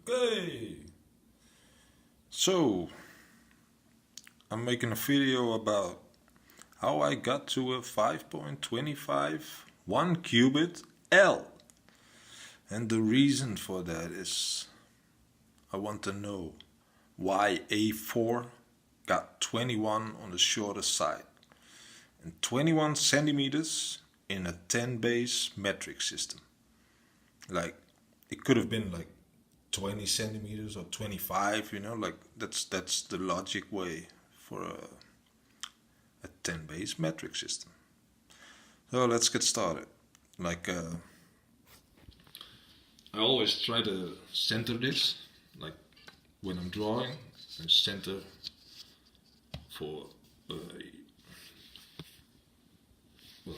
Okay, so I'm making a video about how I got to a 5.25 1 qubit L. And the reason for that is I want to know why A4 got 21 on the shorter side and 21 centimeters in a 10 base metric system. Like it could have been like 20 centimeters or 25, like that's the logic way for a 10 base metric system. So let's get started. Like I always try to center this, like when I'm drawing, I center for well,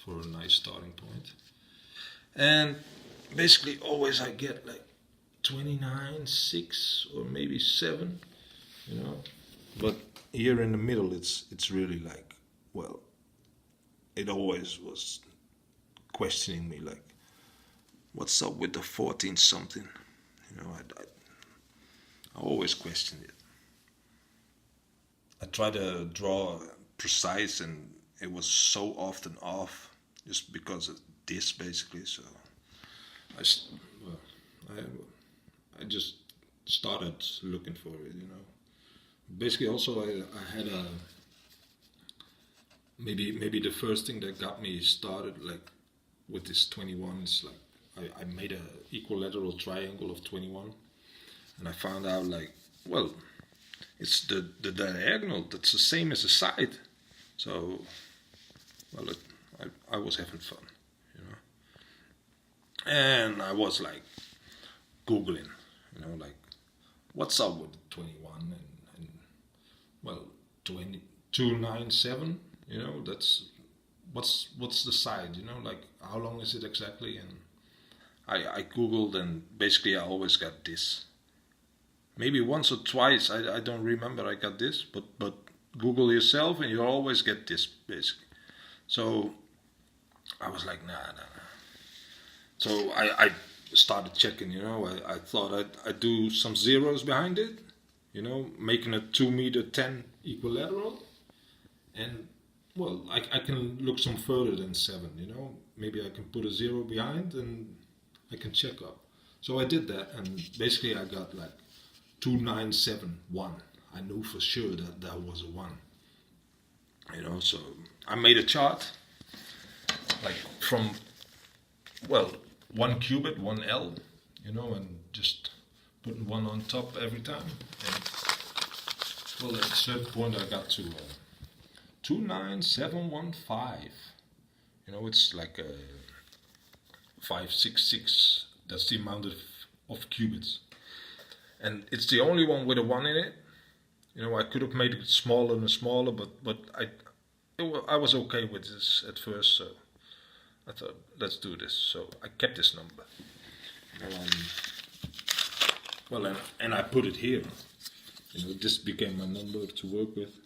for a nice starting point. And basically always I get like 29, 6 or maybe 7, But here in the middle it's really like, well, it always was questioning me like, what's up with the 14 something? I always questioned it. I try to draw precise and it was so often off just because of this basically. So I, well, I just started looking for it. Basically, also I had a maybe the first thing that got me started like with this 21 is like I made a equilateral triangle of 21, and I found out like, well, it's the diagonal that's the same as the side. So, well, I was having fun. And I was like googling, like what's up with 21 and well 2297. That's what's the side. Like how long is it exactly? And I googled and basically I always got this. Maybe once or twice I don't remember I got this, but Google yourself and you always get this basically. So I was like nah. So I started checking, I thought I'd do some zeros behind it, making a 2 meter 10 equilateral. And well, I can look some further than 7, maybe I can put a 0 behind and I can check up. So I did that and basically I got like 2971. I knew for sure that was a 1. So I made a chart like from, well, 1 qubit, 1 L, and just putting 1 on top every time. And well, at a certain point I got to 29715. It's like 566. That's the amount of qubits. And it's the only one with a 1 in it. I could have made it smaller and smaller, but I was okay with this at first, so I thought, let's do this. So I kept this number. Well, and I put it here. This became my number to work with.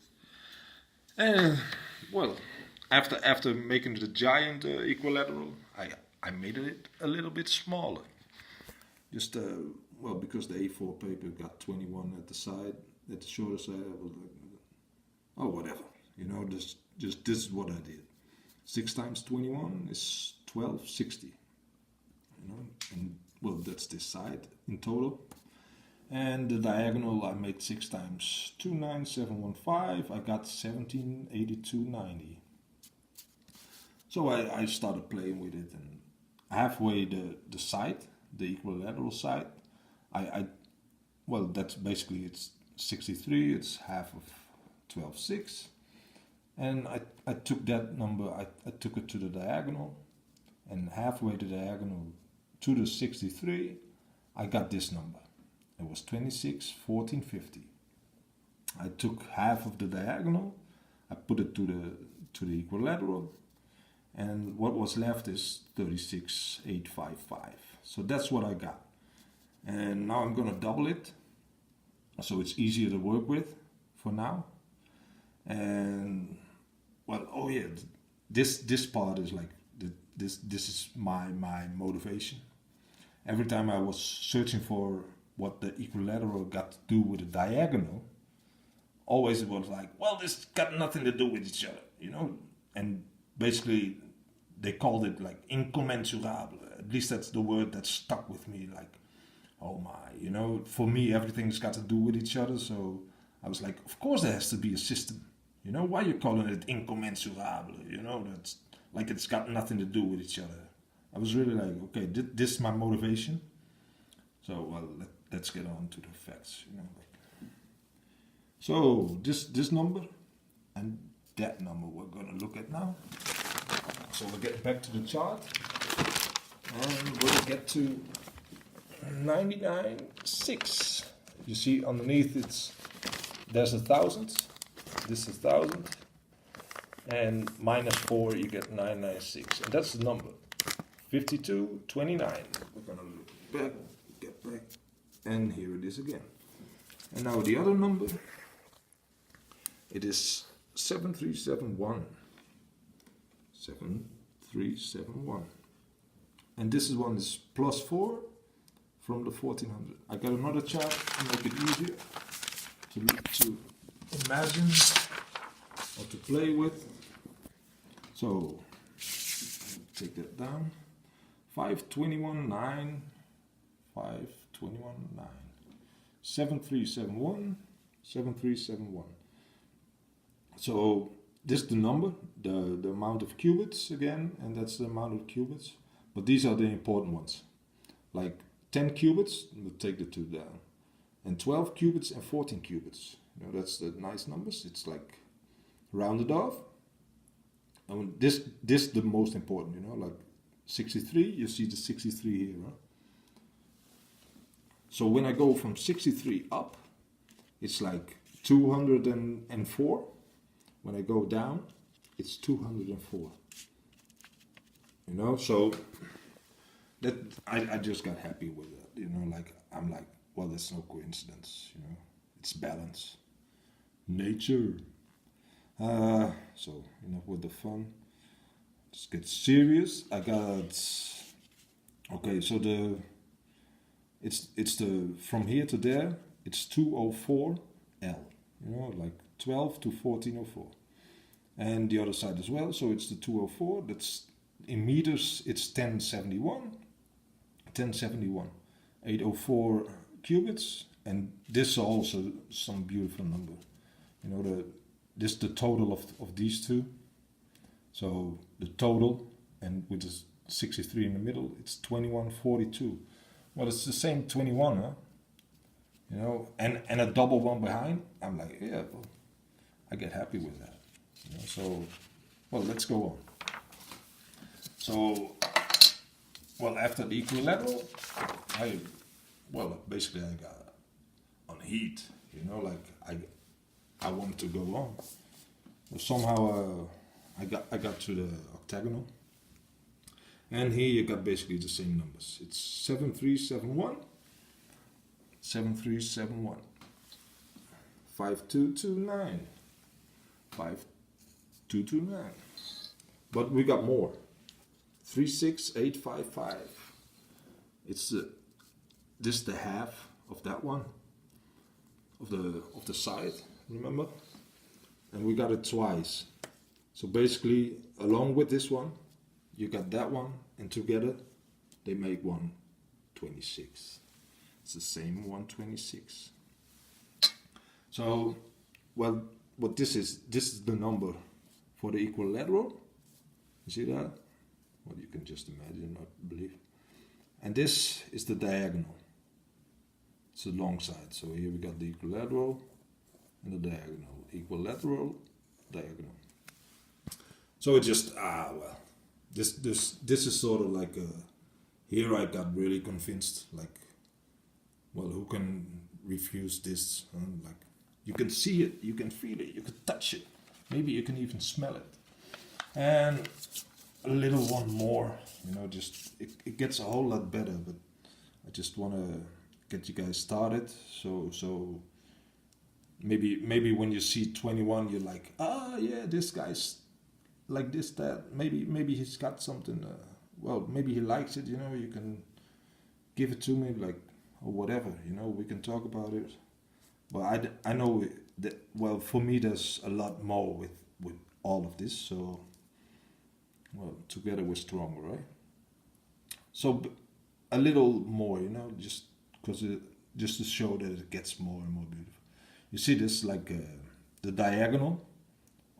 And well, after making the giant equilateral, I made it a little bit smaller. Just well, because the A4 paper got 21 at the side, at the shorter side, I was like, oh, whatever. Just this is what I did. 6 times 21 is 1260. And well, that's this side in total. And the diagonal I made 6 times 29715. I got 178290. So I started playing with it, and halfway the side, the equilateral side, well, that's basically it's 63. It's half of 12.6. And I took that number, I took it to the diagonal, and halfway the diagonal to the 63, I got this number. It was 261450. I took half of the diagonal, I put it to the equilateral, and what was left is 36855. So that's what I got. And now I'm gonna double it, so it's easier to work with for now. And well, oh yeah, this part is like this is my motivation. every time I was searching for what the equilateral got to do with the diagonal, always it was like, well, this got nothing to do with each other, you know? And basically, they called it like incommensurable. At least that's the word that stuck with me. Like, oh my, you know, for me, everything's got to do with each other. So I was like, of course there has to be a system. You know, why are you calling it incommensurable? You know, that's like it's got nothing to do with each other. I was really like, okay, this is my motivation. So, well, let's get on to the facts, you know. So, this number and that number we're going to look at now. So we'll get back to the chart and we'll get to 99.6. You see underneath there's 1,000, this is 1,000, and -4 you get 996, and that's the number 5229. We're gonna look back, get back, and here it is again. And now the other number, it is 7371. 7371. And this one is +4 from the 1400. I got another chart to make it easier to imagine or to play with. So take that down. 521.9, 521.9, 7371, 7371. So this is the number, the amount of qubits again, and that's the amount of qubits. But these are the important ones. Like 10 qubits, we'll take the 2 down. And 12 qubits and 14 qubits. You know, that's the nice numbers. It's like rounded off. And this is the most important, you know, like 63, you see the 63 here. Huh? So when I go from 63 up, it's like 204. When I go down, it's 204. You know, so that I just got happy with it. You know, like I'm like, well, there's no coincidence. You know, it's balance, nature. So enough with the fun. Let's get serious. I got okay. So it's the from here to there. It's 204 L. You know, like 12 to 1404, and the other side as well. So it's the 204. That's in meters. It's 1071. 1071. 804 qubits, and this is also some beautiful number. You know, this is the total of these two. So the total, and with the 63 in the middle, it's 2142. Well, it's the same 21, huh? You know, and a double one behind. I'm like, yeah, well, I get happy with that. You know, so, well, let's go on. So, well, after the equilateral, basically I got on heat. You know, like I wanted to go on. But somehow I got to the octagonal, and here you got basically the same numbers. It's 7371, 7371, 5229, 5229. But we got more. 36855. It's this the half of that one, of the side. Remember? And we got it twice. So basically, along with this one, you got that one, and together they make 126. It's the same 126. So, well, what this is the number for the equilateral. You see that? Well, you can just imagine, not believe. And this is the diagonal. It's the long side. So here we got the equilateral and the diagonal. Equilateral, diagonal. So it just, this is sort of like here I got really convinced, like, well, who can refuse this? Like, you can see it, you can feel it, you can touch it, maybe you can even smell it. And a little one more, you know, just it gets a whole lot better, but I just want to get you guys started. So maybe when you see 21, you're like, yeah, this guy's like this, that. Maybe he's got something. Well, maybe he likes it. You know, you can give it to me, like, or whatever, we can talk about it. But I know that, well, for me, there's a lot more with all of this, so, well, together we're stronger, right? So, a little more, just because just to show that it gets more and more beautiful. You see this, like, the diagonal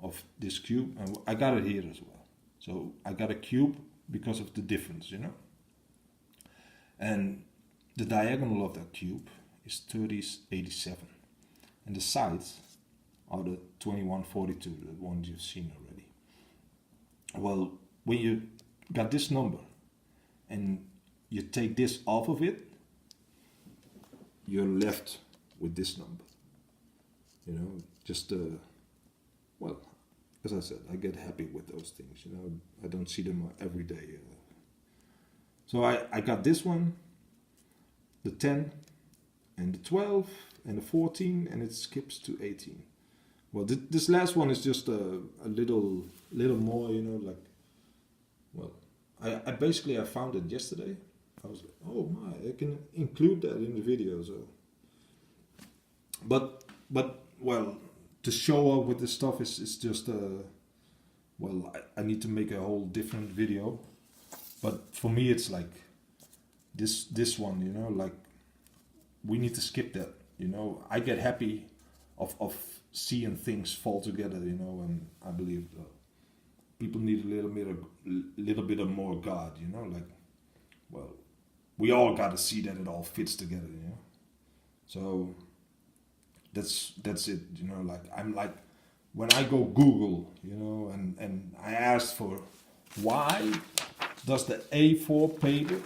of this cube, and I got it here as well. So I got a cube because of the difference, and the diagonal of that cube is 3087, and the sides are the 2142, the ones you've seen already. Well, when you got this number and you take this off of it, you're left with this number. Just well, as I said, I get happy with those things. I don't see them every day. So I got this one, the 10, and the 12, and the 14, and it skips to 18. Well, this last one is just a little more, like, well, I basically I found it yesterday. I was like, oh my, I can include that in the video. So, but well, to show up with this stuff is just well, I need to make a whole different video. But for me, it's like this one, like, we need to skip that. I get happy of seeing things fall together, and I believe people need a little bit of more God, like, well, we all got to see that it all fits together, So that's it, like, I'm like, when I go Google, and I ask for why does the A4 paper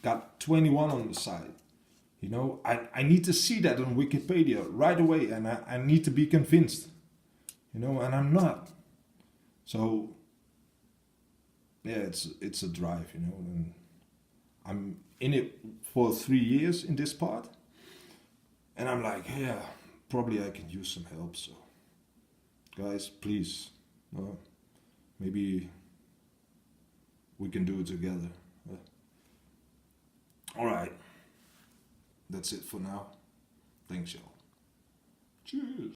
got 21 on the side, I need to see that on Wikipedia right away, and I need to be convinced, and I'm not. So yeah, it's a drive, and I'm in it for 3 years in this part, and I'm like, yeah, probably I can use some help. So guys, please, maybe we can do it together. All right, that's it for now. Thanks, y'all. Cheers.